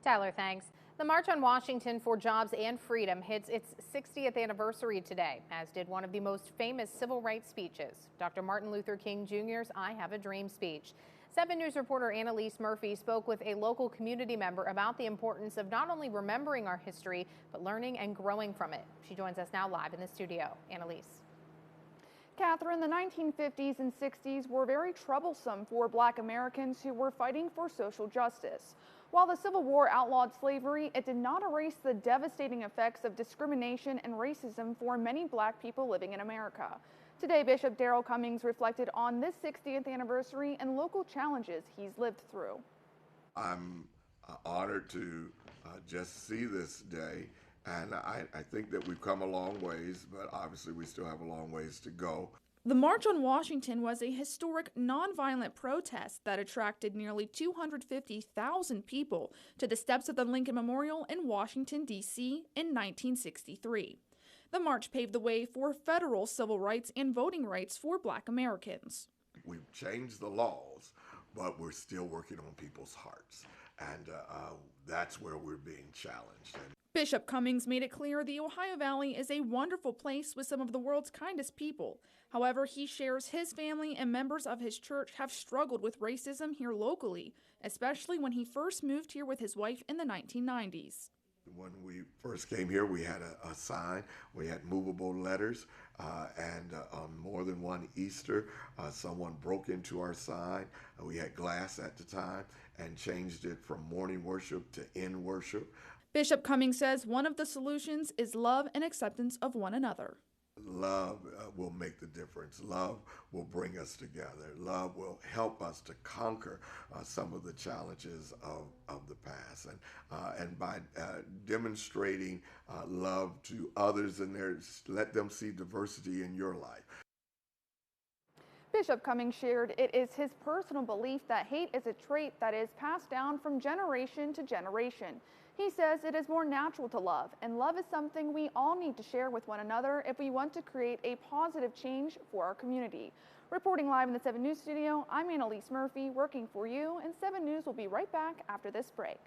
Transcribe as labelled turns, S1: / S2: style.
S1: Tyler, thanks. The March on Washington for Jobs and Freedom hits its 60th anniversary today, as did one of the most famous civil rights speeches, Dr. Martin Luther King Jr.'s I Have a Dream speech. 7 News reporter Annalise Murphy spoke with a local community member about the importance of not only remembering our history, but learning and growing from it. She joins us now live in the studio. Annalise.
S2: Catherine, the 1950s and 60s were very troublesome for Black Americans who were fighting for social justice. While the Civil War outlawed slavery, it did not erase the devastating effects of discrimination and racism for many Black people living in America. Today, Bishop Darrell Cummings reflected on this 60th anniversary and local challenges he's lived through.
S3: I'm honored to just see this day. And I think that we've come a long ways, but obviously we still have a long ways to go.
S4: The March on Washington was a historic nonviolent protest that attracted nearly 250,000 people to the steps of the Lincoln Memorial in Washington, D.C. in 1963. The march paved the way for federal civil rights and voting rights for Black Americans.
S3: We've changed the laws, but we're still working on people's hearts, and that's where we're being challenged.
S4: Bishop Cummings made it clear the Ohio Valley is a wonderful place with some of the world's kindest people. However, he shares his family and members of his church have struggled with racism here locally, especially when he first moved here with his wife in the 1990s.
S3: When we first came here, we had a sign. We had movable letters, and on more than one Easter, someone broke into our sign. We had glass at the time and changed it from morning worship to in worship.
S4: Bishop Cummings says one of the solutions is love and acceptance of one another.
S3: Love will make the difference. Love will bring us together. Love will help us to conquer some of the challenges of the past. And by demonstrating love to others and let them see diversity in your life.
S2: Bishop Cummings shared it is his personal belief that hate is a trait that is passed down from generation to generation. He says it is more natural to love, and love is something we all need to share with one another if we want to create a positive change for our community. Reporting live in the 7 News studio, I'm Annalise Murphy, working for you, and 7 News will be right back after this break.